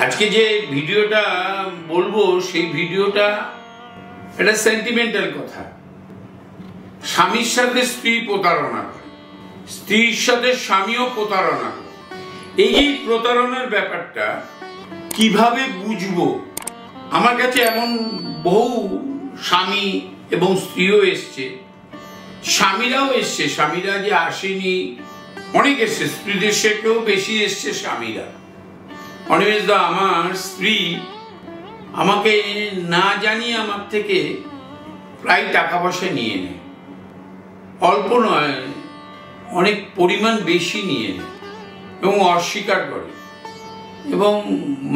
আজকে যে ভিডিওটা বলবো সেই ভিডিওটা একটা সেন্টিমেন্টাল কথা। স্বামীর সাথে স্ত্রী প্রতারণা করে, স্ত্রীর সাথে স্বামীও প্রতারণা করে। এই প্রতারণার ব্যাপারটা কিভাবে বুঝবো? আমার কাছে এমন বহু স্বামী এবং স্ত্রীও এসছে, স্বামীরাও এসছে। স্বামীরা যে আসেনি অনেক এসছে, স্ত্রীদের থেকেও বেশি এসছে স্বামীরা। অনিমেষ দা, আমার স্ত্রী আমাকে না জানিয়ে আমার থেকে প্রায় টাকা পয়সা নিয়ে নেয়, অল্প নয় অনেক পরিমাণ বেশি নিয়ে নেয় এবং অস্বীকার করে, এবং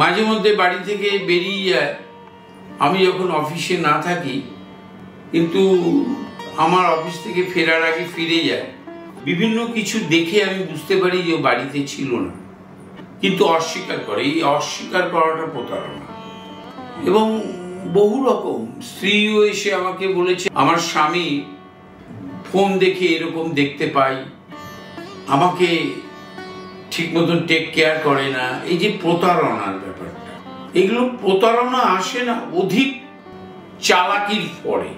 মাঝে মধ্যে বাড়ি থেকে বেরিয়ে যায়। আমি যখন অফিসে না থাকি, কিন্তু আমার অফিস থেকে ফেরার আগে ফিরে যায়। বিভিন্ন কিছু দেখে আমি বুঝতে পারি যে ও বাড়িতে ছিল না, কিন্তু অস্বীকার করে। এই অস্বীকার করাটা প্রতারণা। এবং বহু রকম স্ত্রীও এসে আমাকে বলেছে, আমার স্বামী ফোন দেখে এরকম দেখতে পাই, আমাকে ঠিক মতন টেক কেয়ার করে না। এই যে প্রতারণার ব্যাপারটা, এগুলো প্রতারণা আসে না অধিক চালাকির পরে।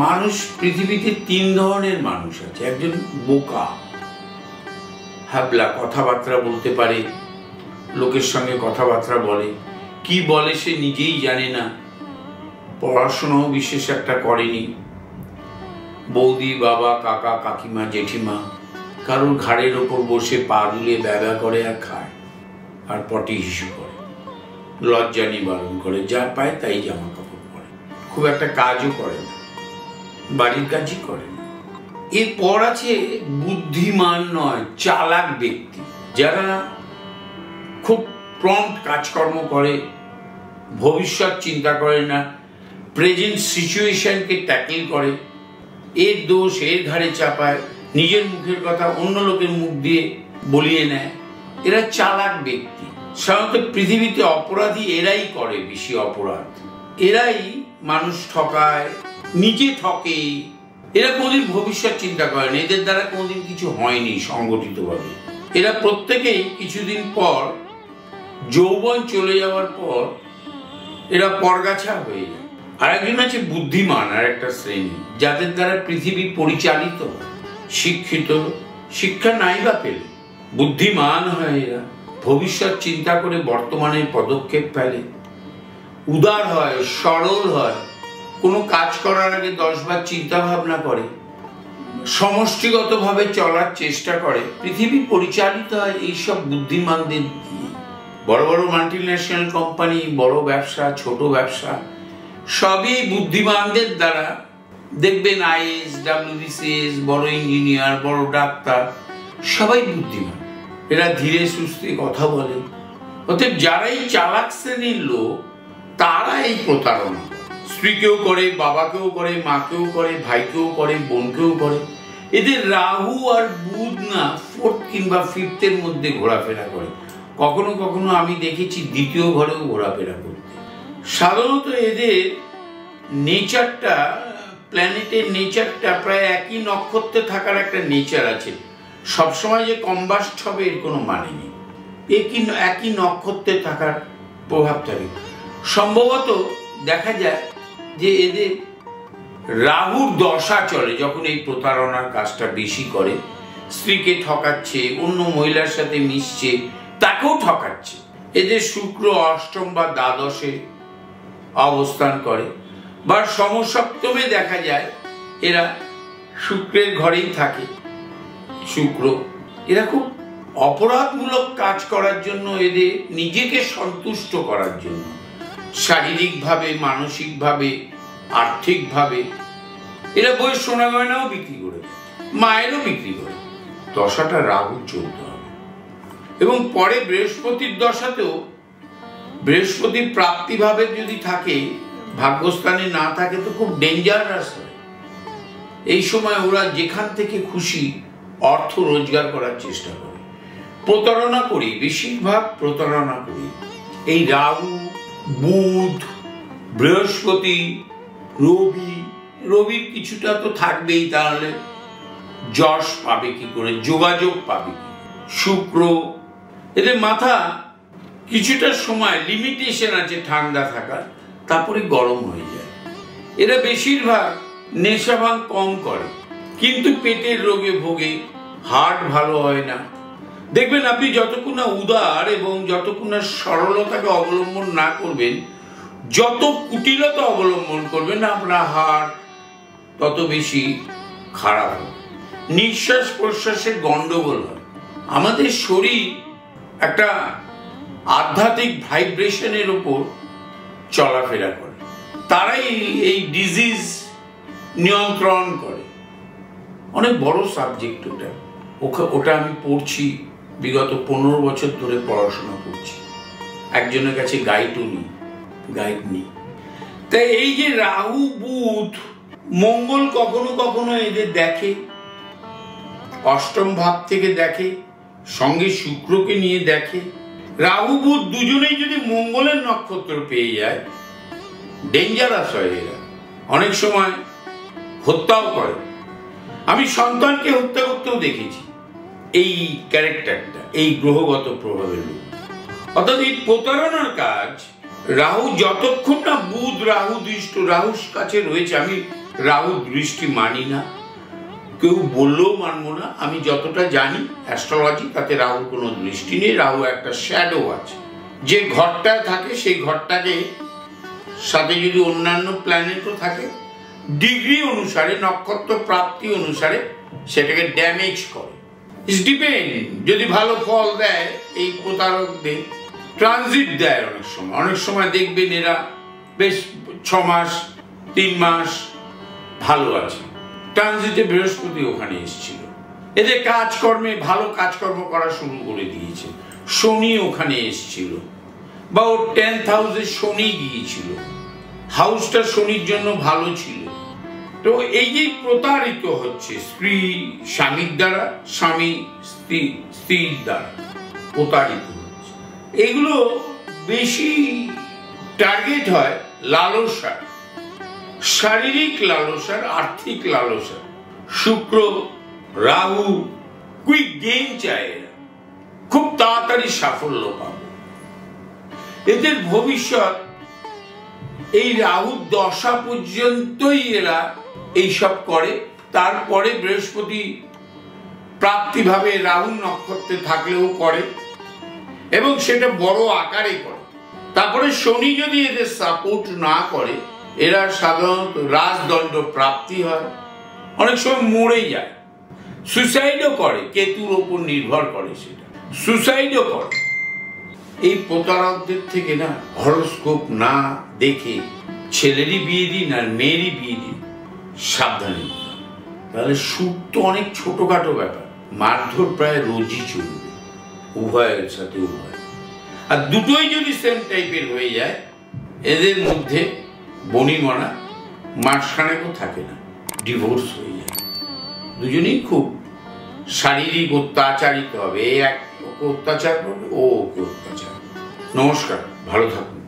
মানুষ পৃথিবীতে তিন ধরনের মানুষ আছে। একজন বোকা, হাবলা, কথাবার্তা বলতে পারে, লোকের সঙ্গে কথাবার্তা বলে, কি বলে সে নিজেই জানে না, পড়াশোনাও বিশেষ একটা করেনি, বৌদি, বাবা, কাকা, কাকিমা, জেঠিমা কারোর ঘাড়ের ওপর বসে পা দুলে ব্যবহা করে আর খায়, আর পটি হিসু করে, লজ্জা নিবারণ করে, যা পায় তাই জামা কাপড় পরে, খুব একটা কাজও করে না, বাড়ির কাজই করে না। এরপর আছে বুদ্ধিমান নয়, চালাক ব্যক্তি, যারা খুব প্রম্পট কাজকর্ম করে, ভবিষ্যৎ চিন্তা করে না, প্রেজেন্ট সিচুয়েশনকে ট্যাকেল করে, এর দোষ এর ঘাড়ে চাপায়, নিজের মুখের কথা অন্য লোকের মুখ দিয়ে বলিয়ে নেয়। এরা চালাক ব্যক্তি। সাধারণত পৃথিবীতে অপরাধী এরাই করে, বেশি অপরাধ এরাই, মানুষ ঠকায়, নিজে ঠকে। এরা কোনদিন ভবিষ্যৎ চিন্তা করে না, এদের দ্বারা কোনদিন কিছু হয়নি সংগঠিতভাবে। এরা প্রত্যেকেই কিছুদিন পর, যৌবন চলে যাওয়ার পর এরা পরগাছা হয়ে যায়। আর একজন আছে বুদ্ধিমান, আর একটা শ্রেণী, যাদের দ্বারা পৃথিবী পরিচালিত হয়। শিক্ষিত, শিক্ষা নাই বা পেলে, বুদ্ধিমান হয় এরা, ভবিষ্যৎ চিন্তা করে বর্তমানের পদক্ষেপ ফেলে, উদার হয়, সরল হয়, কোনো কাজ করার আগে 10 বার চিন্তা ভাবনা করে, সমষ্টিগতভাবে চলার চেষ্টা করে। পৃথিবী পরিচালিত হয় এইসব বুদ্ধিমানদের দিয়ে। বড় বড় মাল্টিন্যাশনাল কোম্পানি, বড় ব্যবসা, ছোট ব্যবসা, সবই বুদ্ধিমানদের দ্বারা। দেখবেন আইএস, WBCS, বড় ইঞ্জিনিয়ার, বড় ডাক্তার, সবাই বুদ্ধিমান। এরা ধীরে সুস্থে কথা বলে। অতএব যারাই চালাক শ্রেণীর লোক, তারা এই প্রতারণা স্ত্রীকেও করে, বাবাকেও করে, মাকেও করে, ভাইকেও করে, বোনকেও করে। এদের রাহু আর বুধ না 4th কিংবা 5th এর মধ্যে ঘোরাফেরা করে। কখনো কখনো আমি দেখেছি 2য় ঘরেও ঘোরাফেরা করতে। সাধারণত এদের নেচারটা, প্ল্যানেটের নেচারটা প্রায় একই নক্ষত্রে থাকার একটা নেচার আছে। সবসময় যে কম্বাস্ট হবে এর কোনো মানে নেই, একই নক্ষত্রে থাকার প্রভাব থাকে। সম্ভবত দেখা যায় যে এদের রাহুর দশা চলে, যখন এই প্রতারণার কাজটা বেশি করে, স্ত্রীকে ঠকাচ্ছে, অন্য মহিলার সাথে মিশছে, তাকেও ঠকাচ্ছে। এদের শুক্র অষ্টম বা দ্বাদশে অবস্থান করে, বা সমসপ্তমে দেখা যায় এরা শুক্রের ঘরেই থাকে। শুক্র, এরা খুব অপরাধমূলক কাজ করার জন্য, এদের নিজেকে সন্তুষ্ট করার জন্য, শারীরিকভাবে, মানসিকভাবে, আর্থিকভাবে এরা বইয়ের সোনা গয়নাও বিক্রি করে, মায়েরও বিক্রি করে। দশাটা রাহু চলতে হবে। এবং পরে বৃহস্পতির দশাতেও, বৃহস্পতি প্রাপ্তিভাবে যদি থাকে, ভাগ্যস্থানে না থাকে, তো খুব ডেঞ্জারাস হয়। এই সময় ওরা যেখান থেকে খুশি অর্থ রোজগার করার চেষ্টা করে। প্রতারণা করি, বেশিরভাগ প্রতারণা করি। এই রাহু, বুধ, বৃহস্পতি, রবির কিছুটা তো থাকবেই, তাহলে যশ পাবে কি করে, যোগাযোগ পাবে কি? শুক্র, এদের মাথা কিছুটা সময় লিমিটেশন আছে ঠান্ডা থাকার, তারপরে গরম হয়ে যায়। এরা বেশিরভাগ নেশা ভাঙ কম করে, কিন্তু পেটের রোগে ভোগে, হার্ট ভালো হয় না। দেখবেন আপনি যতক্ষণ না উদার এবং যতক্ষণ না সরলতাকে অবলম্বন না করবেন, যত কুটিলতা অবলম্বন করবেন, আপনার হার্ট তত বেশি খারাপ হয়, নিঃশ্বাস প্রশ্বাসের গন্ডগোল হয়। আমাদের শরীর একটা আধ্যাত্মিক ভাইব্রেশনের উপর চলাফেরা করে, তারাই এই ডিজিজ নিয়ন্ত্রণ করে। অনেক বড় সাবজেক্ট ওটা আমি পড়ছি, বিগত 15 বছর ধরে পড়াশোনা করছি, একজনের কাছে গাইড নেই। তাই এই যে রাহু বুধ মঙ্গল কখনো কখনো এদের দেখে, অষ্টম ভাব থেকে দেখে, সঙ্গে শুক্রকে নিয়ে দেখে। রাহু বুধ দুজনেই যদি মঙ্গলের নক্ষত্র পেয়ে যায়, ডেঞ্জারাস হয় এরা, অনেক সময় হত্যাও করে। আমি সন্তানকে হত্যা করতেও দেখেছি এই ক্যারেক্টারটা, এই গ্রহগত প্রভাবের লোক। অর্থাৎ এই প্রতারণার কাজ রাহু যতক্ষণ না বুধ রাহু দৃষ্ট রাহুর কাছে রয়েছে। আমি রাহু দৃষ্টি মানি না, কেউ বললেও মানবো না। আমি যতটা জানি অ্যাস্ট্রোলজি, তাতে রাহুর কোনো দৃষ্টি নেই। রাহু একটা শ্যাডো আছে, যে ঘরটায় থাকে সেই ঘরটাকে সাথে যদি অন্যান্য প্ল্যানেটও থাকে, ডিগ্রি অনুসারে, নক্ষত্র প্রাপ্তি অনুসারে সেটাকে ড্যামেজ করে। It's depend. যদি ভালো ফল দেয়, এই প্রতারকদের ট্রানজিট দেয় অনেক সময় দেখবেন এরা বেশ 6 মাস 3 মাস ভালো আছে। ট্রানজিটে বৃহস্পতি ওখানে এসেছিল, এদের কাজকর্মে ভালো কাজকর্ম করা শুরু করে দিয়েছে। শনি ওখানে এসেছিল, বা ওর 10th হাউসে শনি গিয়েছিল, হাউসটা শনির জন্য ভালো ছিল। তো এই যে প্রতারিত হচ্ছে স্ত্রী স্বামীর দ্বারা, স্বামী স্ত্রীর দ্বারা প্রতারিত হচ্ছে, এগুলো বেশি টার্গেট হয় লালসা, শারীরিক লালসার, আর্থিক লালসা। শুক্র রাহু কুইক গেইন চায়, এরা খুব তাড়াতাড়ি সাফল্য পাবে। এদের ভবিষ্যৎ এই রাহুর দশা পর্যন্তই এরা এইসব করে। তারপরে বৃহস্পতি প্রাপ্তিভাবে রাহু নক্ষত্রে থাকলেও করে, এবং সেটা বড় আকারে করে। তারপরে শনি যদি এদের সাপোর্ট না করে, এরা সাধারণত রাজদণ্ড প্রাপ্তি হয়, অনেক সময় মরে যায়, সুসাইডও করে, কেতুর ওপর নির্ভর করে সেটা, সুসাইডও করে। এই প্রতারকদের থেকে না হরোস্কোপ না দেখে ছেলেরই বিয়ে দিন আর মেয়েরই বিয়ে দিন, সাবধানে। তাহলে সুখ তো অনেক ছোটখাটো ব্যাপার, মারধর প্রায় রোজই চলবে, উভয়ের সাথে উভয়। আর দুটোই যদি সেম টাইপের হয়ে যায়, এদের মধ্যে বনিমনা মাসখানেকও থাকে না, ডিভোর্স হয়ে যায়। দুজনেই খুব শারীরিক অত্যাচারিত হবে, এই এক ওকে অত্যাচার করবে, ও ওকে অত্যাচার। নমস্কার, ভালো থাকুন।